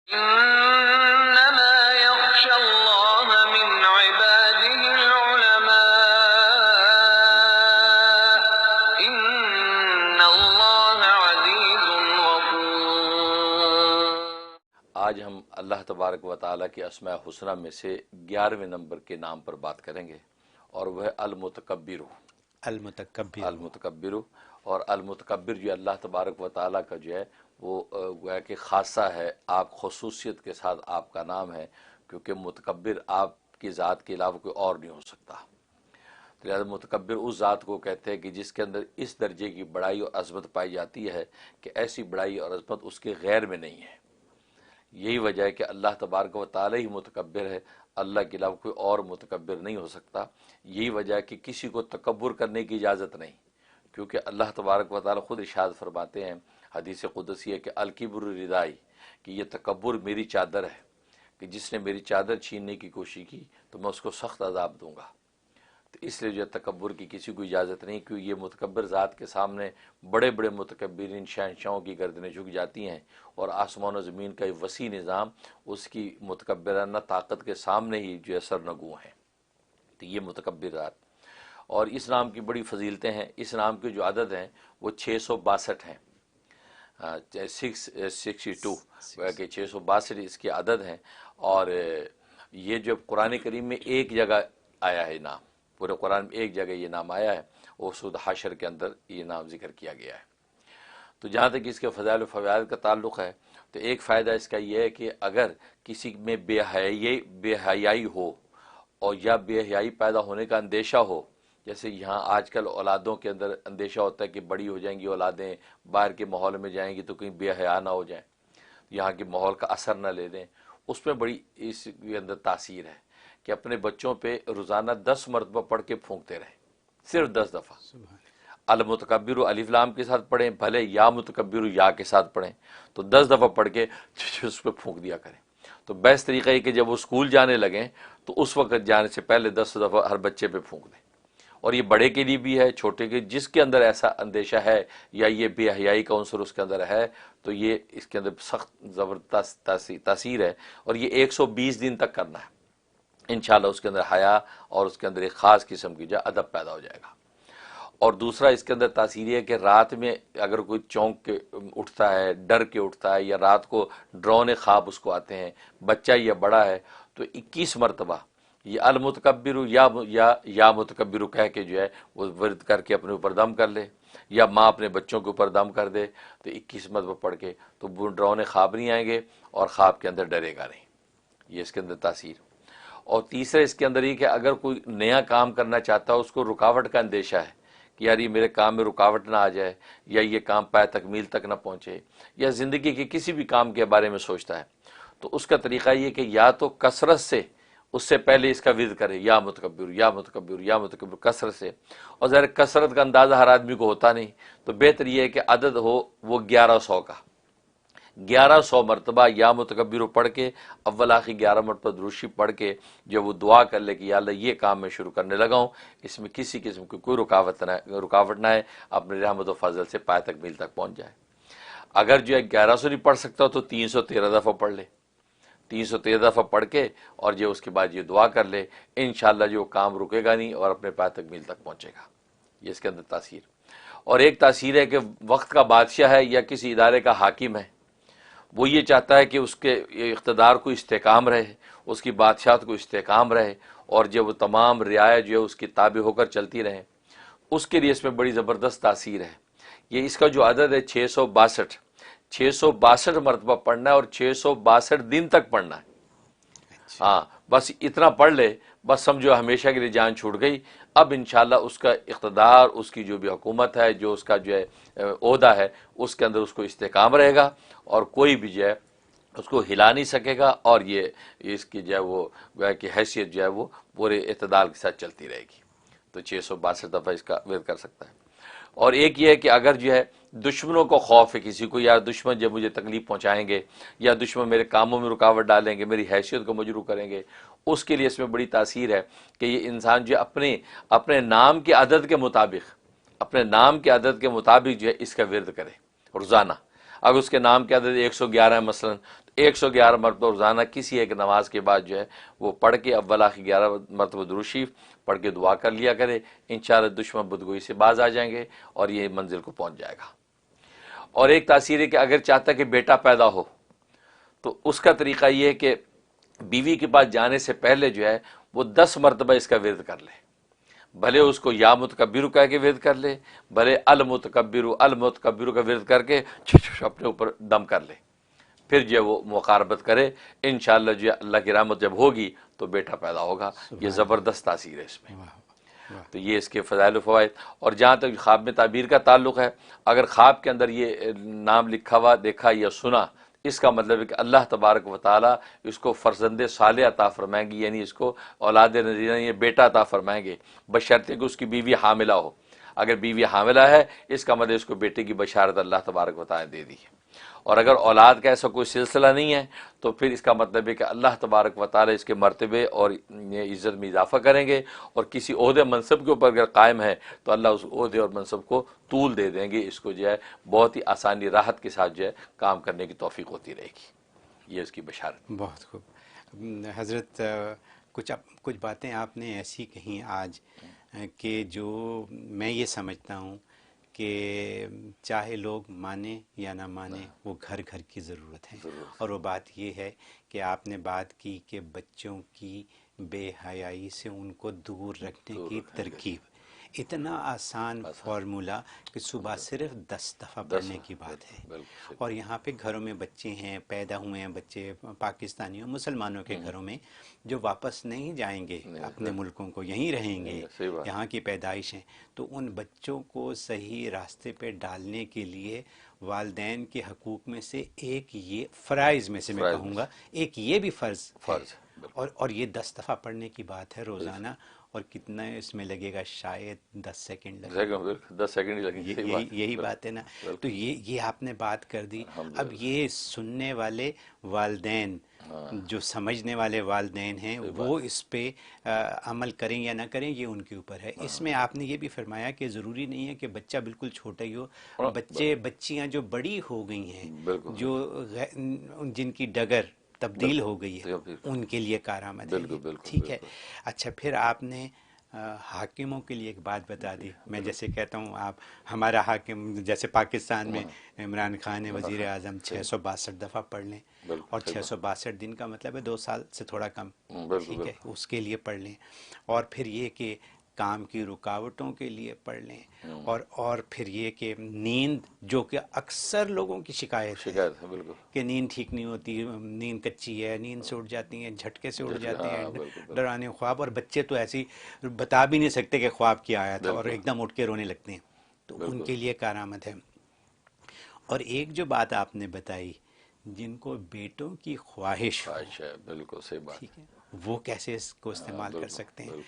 إنما يخشى الله من عباده العلماء إن الله عزيز غفور۔ آج ہم اللہ تبارک و تعالیٰ کی اسماء حسنہ میں سے 11ویں نمبر کے نام پر بات کریں گے، اور وہ ہے المتکبر۔ المتکبر اور المتکبر جو اللہ تبارک و تعالیٰ کا جو ہے وہ گویا کہ خاصہ ہے، آپ خصوصیت کے ساتھ آپ کا نام ہے، کیونکہ متکبر آپ کی ذات کے علاوہ کوئی اور نہیں ہو سکتا۔ لہذا متکبر اس ذات کو کہتے ہیں کہ جس کے اندر اس درجے کی بڑائی اور عظمت پائی جاتی ہے کہ ایسی بڑائی اور عظمت اس کے غیر میں نہیں ہے۔ یہی وجہ ہے کہ اللہ تبارک و تعالی ہی متکبر ہے، اللہ کے علاوہ کوئی اور متکبر نہیں ہو سکتا۔ یہی وجہ ہے کہ کسی کو تکبر کرنے کی اجازت نہیں، کیونکہ اللہ تبارک و تعالی خود ارشاد فرماتے ہیں حدیث قدسی ہے کہ الکبر ردائی، کہ یہ تکبر میری چادر ہے، کہ جس نے میری چادر چھیننے کی کوشش کی تو میں اس کو سخت عذاب دوں گا۔ تو اس لیے جو تکبر کی کسی کو اجازت نہیں، کیوں یہ متکبر ذات کے سامنے بڑے بڑے متکبرین شہنشاہوں کی گردنیں جھک جاتی ہیں، اور آسمان و زمین کا یہ وسیع نظام اس کی متکبرانہ طاقت کے سامنے ہی جو ہے سرنگوں ہیں۔ تو یہ متکبر ذات، اور اس نام کی بڑی فضیلتیں ہیں۔ اس نام کے جو عدد ہیں وہ 662 ہیں، 662 کہ 662 اس کے عدد ہیں، اور یہ جو قرآن کریم میں ایک جگہ آیا ہے نام، پورے قرآن میں ایک جگہ یہ نام آیا ہے، وہ سورۃ حشر کے اندر یہ نام ذکر کیا گیا ہے۔ تو جہاں تک اس کے فضائل و فوائد کا تعلق ہے تو ایک فائدہ اس کا یہ ہے کہ اگر کسی میں بے حیائی ہو اور یا بے حیائی پیدا ہونے کا اندیشہ ہو، جیسے یہاں آج کل اولادوں کے اندر اندیشہ ہوتا ہے کہ بڑی ہو جائیں گی اولادیں، باہر کے ماحول میں جائیں گی تو کہیں بے حیا نہ ہو جائیں، یہاں کے ماحول کا اثر نہ لے لیں، اس میں بڑی اس کے اندر تاثیر ہے کہ اپنے بچوں پہ روزانہ 10 مرتبہ پڑھ کے پھونکتے رہیں، صرف 10 دفعہ۔ المتکبر الف لام کے ساتھ پڑھیں، بھلے یا متکبر یا کے ساتھ پڑھیں، تو 10 دفعہ پڑھ کے اس پہ پھونک دیا کریں۔ تو بیسٹ طریقہ ہے کہ جب وہ اسکول جانے لگیں تو اس وقت جانے سے پہلے 10 دفعہ ہر بچے پہ پھونک دیں۔ اور یہ بڑے کے لیے بھی ہے، چھوٹے کے، جس کے اندر ایسا اندیشہ ہے یا یہ بے حیائی کا عنصر اس کے اندر ہے تو یہ اس کے اندر سخت زبردست تاثیر ہے، اور یہ 120 دن تک کرنا ہے۔ انشاءاللہ اس کے اندر حیا اور اس کے اندر ایک خاص قسم کی جو ادب پیدا ہو جائے گا۔ اور دوسرا اس کے اندر تاثیر یہ ہے کہ رات میں اگر کوئی چونک کے اٹھتا ہے، ڈر کے اٹھتا ہے، یا رات کو ڈرونے خواب اس کو آتے ہیں، بچہ یا بڑا ہے، تو 21 مرتبہ یہ المتکبر یا متکبر کہہ کے جو ہے وہ ورد کر کے اپنے اوپر دم کر لے، یا ماں اپنے بچوں کے اوپر دم کر دے تو 21 مرتبہ پڑھ کے، تو وہ ڈرونے خواب نہیں آئیں گے اور خواب کے اندر ڈرے گا نہیں۔ یہ اس کے اندر تاثیر۔ اور تیسرا اس کے اندر یہ کہ اگر کوئی نیا کام کرنا چاہتا ہے، اس کو رکاوٹ کا اندیشہ ہے کہ یار یہ میرے کام میں رکاوٹ نہ آ جائے، یا یہ کام پائے تکمیل تک نہ پہنچے، یا زندگی کے کسی بھی کام کے بارے میں سوچتا ہے، تو اس کا طریقہ یہ کہ یا تو کثرت سے اس سے پہلے اس کا ورد کرے، یا متکبر یا متکبر یا متکبر، کثرت سے۔ اور ظاہر کثرت کا اندازہ ہر آدمی کو ہوتا نہیں، تو بہتر یہ ہے کہ عدد ہو وہ 1100 کا، 1100 مرتبہ یا متکبر پڑھ کے، اول آخر 11 مرتبہ دروشی پڑھ کے جب وہ دعا کر لے کہ یا اللہ یہ کام میں شروع کرنے لگا ہوں، اس میں کسی قسم کی کوئی رکاوٹ نہ ہے، اپنے رحمت و فضل سے پائے تکمیل تک پہنچ جائے۔ اگر جو ہے 1100 نہیں پڑھ سکتا تو 313 دفعہ پڑھ لے، 313 دفعہ پڑھ کے اور جو اس کے بعد یہ دعا کر لے، انشاءاللہ جو کام رکے گا نہیں اور اپنے پائے تکمیل تک پہنچے گا۔ یہ اس کے اندر تاثیر۔ اور ایک تاثیر ہے کہ وقت کا بادشاہ ہے یا کسی ادارے کا حاکم ہے، وہ یہ چاہتا ہے کہ اس کے اقتدار کو استحکام رہے، اس کی بادشاہت کو استحکام رہے، اور جب وہ تمام رعایا جو ہے اس کی تابع ہو کر چلتی رہیں، اس کے لیے اس میں بڑی زبردست تاثیر ہے۔ یہ اس کا جو عدد ہے 662 مرتبہ پڑھنا ہے، اور 662 دن تک پڑھنا ہے۔ ہاں بس اتنا پڑھ لے، بس سمجھو ہمیشہ کے لیے جان چھوٹ گئی۔ اب انشاءاللہ اس کا اقتدار، اس کی جو بھی حکومت ہے، جو اس کا جو ہے عہدہ ہے، اس کے اندر اس کو استحکام رہے گا، اور کوئی بھی جو ہے اس کو ہلا نہیں سکے گا، اور یہ اس کی جو ہے وہ کہ حیثیت جو ہے وہ پورے اعتدال کے ساتھ چلتی رہے گی۔ تو 662 دفعہ اس کا ورد کر سکتا ہے۔ اور ایک یہ ہے کہ اگر جو ہے دشمنوں کو خوف ہے کسی کو، یا دشمن جب مجھے تکلیف پہنچائیں گے، یا دشمن میرے کاموں میں رکاوٹ ڈالیں گے، میری حیثیت کو مجروح کریں گے، اس کے لیے اس میں بڑی تاثیر ہے کہ یہ انسان جو اپنے نام کے عدد کے مطابق، اپنے نام کے عدد کے مطابق جو ہے اس کا ورد کرے روزانہ۔ اگر اس کے نام کی عدد 111 ہے مثلا، تو 111 مرتبہ روزانہ کسی ایک نماز کے بعد جو ہے وہ پڑھ کے اول آخر 11 مرتبہ درود شریف پڑھ کے دعا کر لیا کرے، انشاءاللہ دشمن بدگوئی سے باز آ جائیں گے اور یہ منزل کو پہنچ جائے گا۔ اور ایک تاثیر ہے کہ اگر چاہتا ہے کہ بیٹا پیدا ہو تو اس کا طریقہ یہ ہے کہ بیوی کے پاس جانے سے پہلے جو ہے وہ 10 مرتبہ اس کا ورد کر لے، بھلے اس کو یا متکبر کہہ کے ورد کر لے، بھلے المتکبر کا ورد کر کے اپنے اوپر دم کر لے، پھر جو ہے وہ مقاربت کرے، انشاءاللہ جو ہے اللہ کی رحمت جب ہوگی تو بیٹا پیدا ہوگا۔ یہ زبردست تاثیر ہے اس میں۔ تو یہ اس کے فضائل و فوائد۔ اور جہاں تک خواب میں تعبیر کا تعلق ہے، اگر خواب کے اندر یہ نام لکھا ہوا دیکھا یا سنا، اس کا مطلب ہے کہ اللہ تبارک و تعالیٰ اس کو فرزند صالح عطا فرمائیں گے، یعنی اس کو اولاد نذیرہ یہ بیٹا عطا فرمائیں گے، بشرطے کہ اس کی بیوی حاملہ ہو۔ اگر بیوی حاملہ ہے اس کا مطلب اس کو بیٹے کی بشارت اللہ تبارک و تعالیٰ نے دے دی ہے۔ اور اگر اولاد کا ایسا کوئی سلسلہ نہیں ہے تو پھر اس کا مطلب ہے کہ اللہ تبارک و تعالیٰ اس کے مرتبے اور عزت میں اضافہ کریں گے، اور کسی عہدے منصب کے اوپر اگر قائم ہے تو اللہ اس عہدے اور منصب کو طول دے دیں گے، اس کو جو ہے بہت ہی آسانی راحت کے ساتھ جو ہے کام کرنے کی توفیق ہوتی رہے گی۔ یہ اس کی بشارت۔ بہت خوب حضرت، کچھ باتیں آپ نے ایسی کہیں آج کہ جو میں یہ سمجھتا ہوں کہ چاہے لوگ مانیں یا نہ مانیں وہ گھر گھر کی ضرورت ہے، اور وہ بات یہ ہے کہ آپ نے بات کی کہ بچوں کی بے حیائی سے ان کو دور رکھنے کی ترکیب، اتنا آسان فارمولا کہ صبح صرف 10 دفعہ پڑھنے کی بات ہے، اور یہاں پہ گھروں میں بچے ہیں، پیدا ہوئے ہیں بچے پاکستانیوں مسلمانوں کے گھروں میں جو واپس نہیں جائیں گے اپنے ملکوں کو، یہیں رہیں گے، یہاں کی پیدائش ہیں، تو ان بچوں کو صحیح راستے پہ ڈالنے کے لیے والدین کے حقوق میں سے ایک یہ فرائض میں سے میں کہوں گا ایک یہ بھی فرض ہے، اور یہ 10 دفعہ پڑھنے کی بات ہے روزانہ، اور کتنا اس میں لگے گا؟ شاید 10 سیکنڈ لگے گا، 10 سیکنڈ ہی لگیں گے۔ یہی بات ہے نا۔ تو یہ آپ نے بات کر دی۔ اب یہ سننے والے والدین، جو سمجھنے والے والدین ہیں، وہ اس پہ عمل کریں یا نہ کریں یہ ان کے اوپر ہے۔ اس میں آپ نے یہ بھی فرمایا کہ ضروری نہیں ہے کہ بچہ بالکل چھوٹا ہی ہو، بچیاں جو بڑی ہو گئی ہیں، جو جن کی ڈگر تبدیل ہو گئی ہے، ان کے لیے کارآمد ہے۔ ٹھیک ہے۔ اچھا، پھر آپ نے حاکموں کے لیے ایک بات بتا دی۔ میں جیسے کہتا ہوں، آپ ہمارا حاکم جیسے پاکستان میں عمران خان وزیر اعظم 662 دفعہ پڑھ لیں، اور 662 دن کا مطلب ہے 2 سال سے تھوڑا کم، ٹھیک ہے، اس کے لیے پڑھ لیں، اور پھر یہ کہ کام کی رکاوٹوں کے لیے پڑھ لیں، اور پھر یہ کہ نیند، جو کہ اکثر لوگوں کی شکایت ہے کہ نیند ٹھیک نہیں ہوتی، نیند کچی ہے، نیند سے اٹھ جاتی ہیں، جھٹکے سے اٹھ جاتے ہیں، ڈرانے خواب، اور بچے تو ایسی بتا بھی نہیں سکتے کہ خواب کیا آیا تھا، اور ایک دم اٹھ کے رونے لگتے ہیں، تو ان کے لیے کارآمد ہے۔ اور ایک جو بات آپ نے بتائی، جن کو بیٹوں کی خواہش ہے، بالکل صحیح بات، ٹھیک ہے، وہ کیسے اس کو استعمال کر سکتے ہیں؟